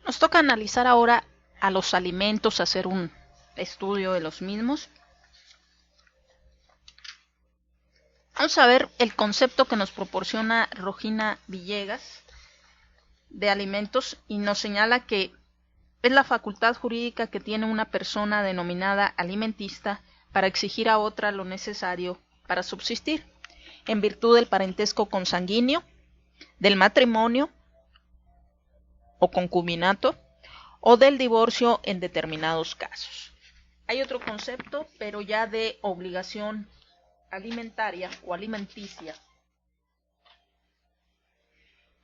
Nos toca analizar ahora a los alimentos, hacer un estudio de los mismos. Vamos a ver el concepto que nos proporciona Rogina Villegas de alimentos y nos señala que es la facultad jurídica que tiene una persona denominada alimentista para exigir a otra lo necesario para subsistir, en virtud del parentesco consanguíneo, del matrimonio o concubinato o del divorcio en determinados casos. Hay otro concepto, pero ya de obligación alimentaria o alimenticia,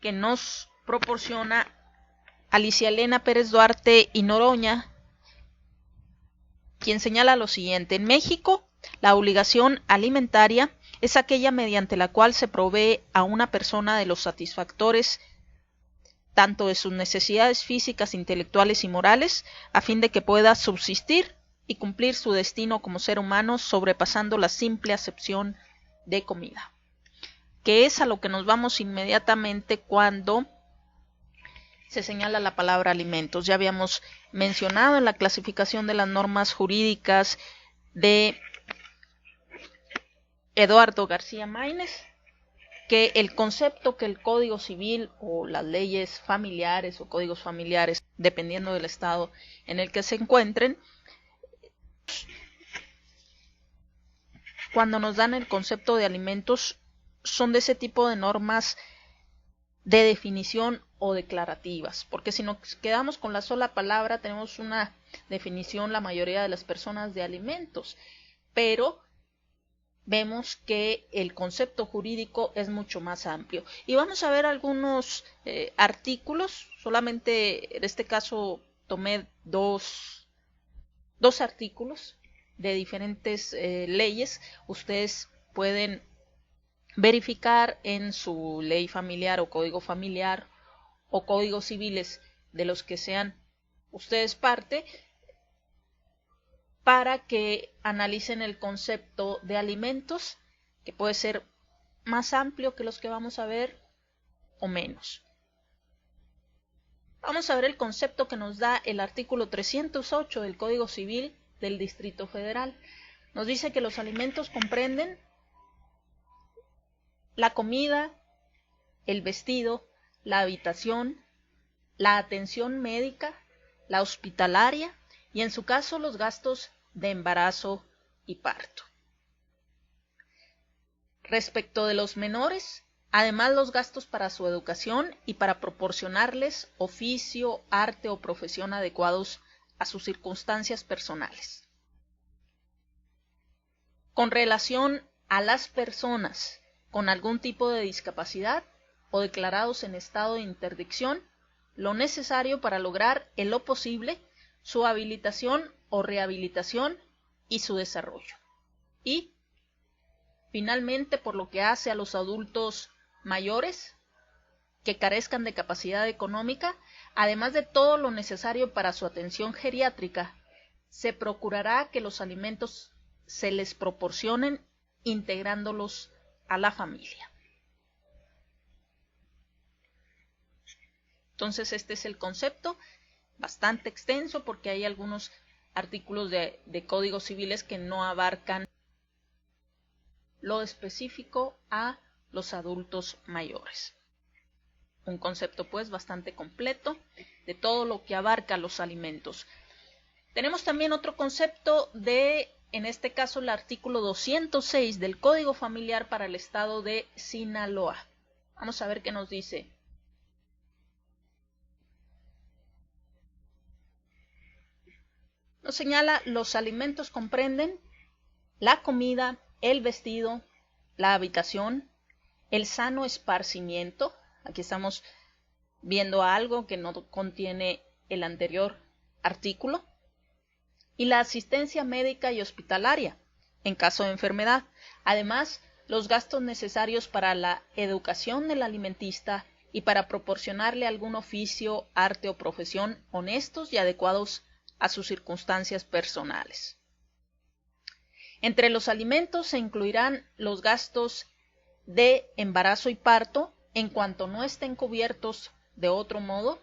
que nos proporciona Alicia Elena Pérez Duarte y Noroña, quien señala lo siguiente: en México, la obligación alimentaria es aquella mediante la cual se provee a una persona de los satisfactores tanto de sus necesidades físicas, intelectuales y morales, a fin de que pueda subsistir y cumplir su destino como ser humano, sobrepasando la simple acepción de comida. Que es a lo que nos vamos inmediatamente cuando se señala la palabra alimentos. Ya habíamos mencionado en la clasificación de las normas jurídicas de Eduardo García Maínez que el concepto que el Código Civil o las leyes familiares o códigos familiares, dependiendo del estado en el que se encuentren, cuando nos dan el concepto de alimentos, son de ese tipo de normas de definición o declarativas, porque si nos quedamos con la sola palabra, tenemos una definición la mayoría de las personas de alimentos, pero vemos que el concepto jurídico es mucho más amplio. Y vamos a ver algunos artículos, solamente en este caso tomé dos artículos de diferentes leyes. Ustedes pueden verificar en su ley familiar o códigos civiles de los que sean ustedes parte, para que analicen el concepto de alimentos, que puede ser más amplio que los que vamos a ver o menos. Vamos a ver el concepto que nos da el artículo 308 del Código Civil del Distrito Federal. Nos dice que los alimentos comprenden la comida, el vestido, la habitación, la atención médica, la hospitalaria y en su caso los gastos de embarazo y parto. Respecto de los menores, además los gastos para su educación y para proporcionarles oficio, arte o profesión adecuados a sus circunstancias personales. Con relación a las personas con algún tipo de discapacidad o declarados en estado de interdicción, lo necesario para lograr en lo posible su habilitación o rehabilitación y su desarrollo. Y, finalmente, por lo que hace a los adultos mayores que carezcan de capacidad económica, además de todo lo necesario para su atención geriátrica, se procurará que los alimentos se les proporcionen integrándolos a la familia. Entonces este es el concepto, bastante extenso porque hay algunos artículos de códigos civiles que no abarcan lo específico a los adultos mayores. Un concepto pues bastante completo de todo lo que abarca los alimentos. Tenemos también otro concepto de, en este caso, el artículo 206 del Código Familiar para el estado de Sinaloa. Vamos a ver qué nos dice. Nos señala: los alimentos comprenden la comida, el vestido, la habitación, el sano esparcimiento. Aquí estamos viendo algo que no contiene el anterior artículo. Y la asistencia médica y hospitalaria en caso de enfermedad. Además, los gastos necesarios para la educación del alimentista y para proporcionarle algún oficio, arte o profesión honestos y adecuados a sus circunstancias personales. Entre los alimentos se incluirán los gastos de embarazo y parto en cuanto no estén cubiertos de otro modo,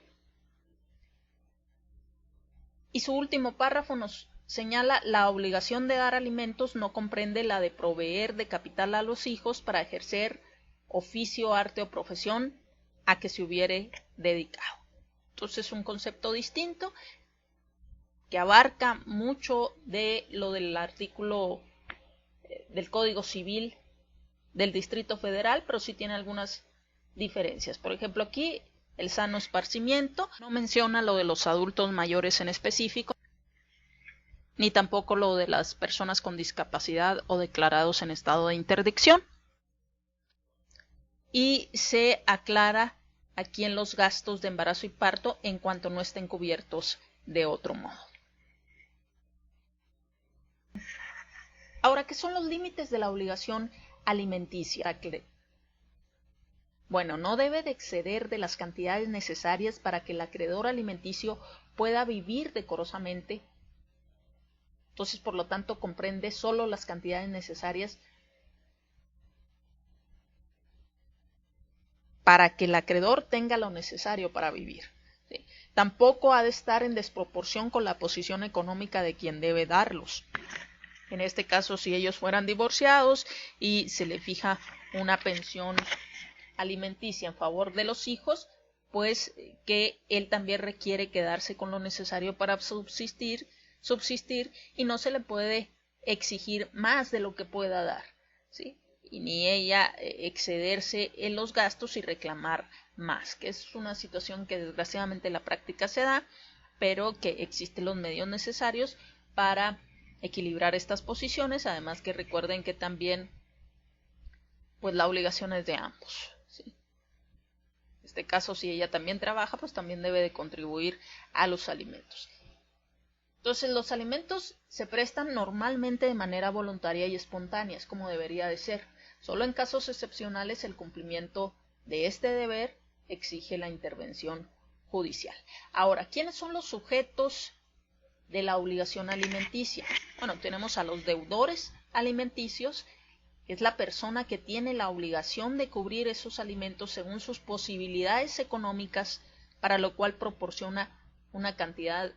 Y su último párrafo nos señala: la obligación de dar alimentos no comprende la de proveer de capital a los hijos para ejercer oficio, arte o profesión a que se hubiere dedicado. Entonces, un concepto distinto que abarca mucho de lo del artículo del Código Civil del Distrito Federal, pero sí tiene algunas diferencias. Por ejemplo, aquí el sano esparcimiento no menciona lo de los adultos mayores en específico, ni tampoco lo de las personas con discapacidad o declarados en estado de interdicción. Y se aclara aquí en los gastos de embarazo y parto en cuanto no estén cubiertos de otro modo. Ahora, ¿qué son los límites de la obligación alimenticia? Bueno, no debe de exceder de las cantidades necesarias para que el acreedor alimenticio pueda vivir decorosamente. Entonces, por lo tanto, comprende solo las cantidades necesarias para que el acreedor tenga lo necesario para vivir. ¿Sí? Tampoco ha de estar en desproporción con la posición económica de quien debe darlos. En este caso, si ellos fueran divorciados y se le fija una pensión alimenticia en favor de los hijos, pues que él también requiere quedarse con lo necesario para subsistir y no se le puede exigir más de lo que pueda dar, ¿sí? Y ni ella excederse en los gastos y reclamar más, que es una situación que desgraciadamente en la práctica se da, pero que existen los medios necesarios para equilibrar estas posiciones. Además, que recuerden que también pues la obligación es de ambos, ¿sí? En este caso, si ella también trabaja, pues también debe de contribuir a los alimentos. Entonces, los alimentos se prestan normalmente de manera voluntaria y espontánea, es como debería de ser. Solo en casos excepcionales el cumplimiento de este deber exige la intervención judicial. Ahora, ¿quiénes son los sujetos de la obligación alimenticia? Bueno, tenemos a los deudores alimenticios, que es la persona que tiene la obligación de cubrir esos alimentos según sus posibilidades económicas, para lo cual proporciona una cantidad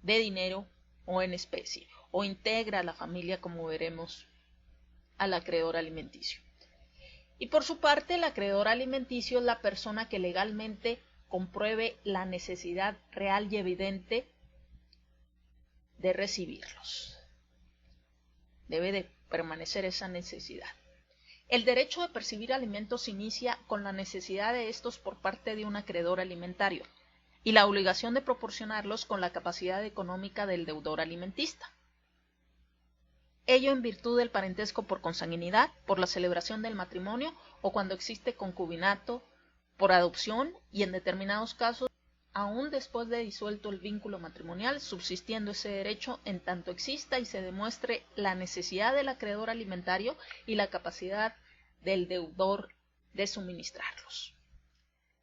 de dinero o en especie, o integra a la familia, como veremos, al acreedor alimenticio. Y por su parte, el acreedor alimenticio es la persona que legalmente compruebe la necesidad real y evidente de recibirlos. Debe de permanecer esa necesidad. El derecho de percibir alimentos inicia con la necesidad de estos por parte de un acreedor alimentario y la obligación de proporcionarlos con la capacidad económica del deudor alimentista. Ello en virtud del parentesco por consanguinidad, por la celebración del matrimonio o cuando existe concubinato, por adopción y en determinados casos, aún después de disuelto el vínculo matrimonial, subsistiendo ese derecho en tanto exista y se demuestre la necesidad del acreedor alimentario y la capacidad del deudor de suministrarlos.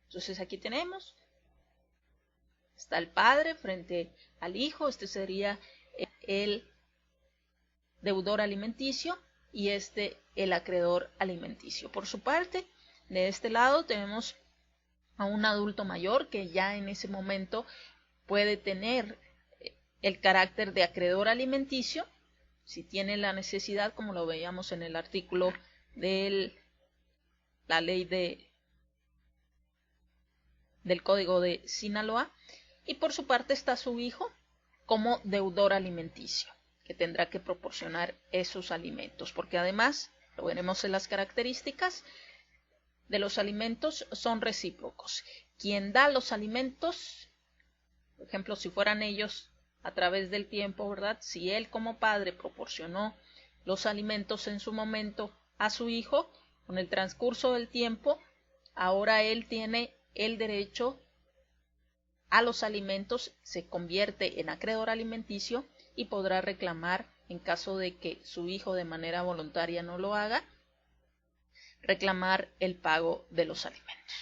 Entonces aquí tenemos, está el padre frente al hijo, este sería el deudor alimenticio y el acreedor alimenticio. Por su parte, de este lado tenemos a un adulto mayor que ya en ese momento puede tener el carácter de acreedor alimenticio, si tiene la necesidad, como lo veíamos en el artículo de la ley del Código de Sinaloa, y por su parte está su hijo como deudor alimenticio, que tendrá que proporcionar esos alimentos, porque además, lo veremos en las características de los alimentos, son recíprocos. Quien da los alimentos, por ejemplo, si fueran ellos a través del tiempo, ¿verdad? Si él como padre proporcionó los alimentos en su momento a su hijo, con el transcurso del tiempo, ahora él tiene el derecho a los alimentos, se convierte en acreedor alimenticio y podrá reclamar, en caso de que su hijo de manera voluntaria no lo haga, reclamar el pago de los alimentos.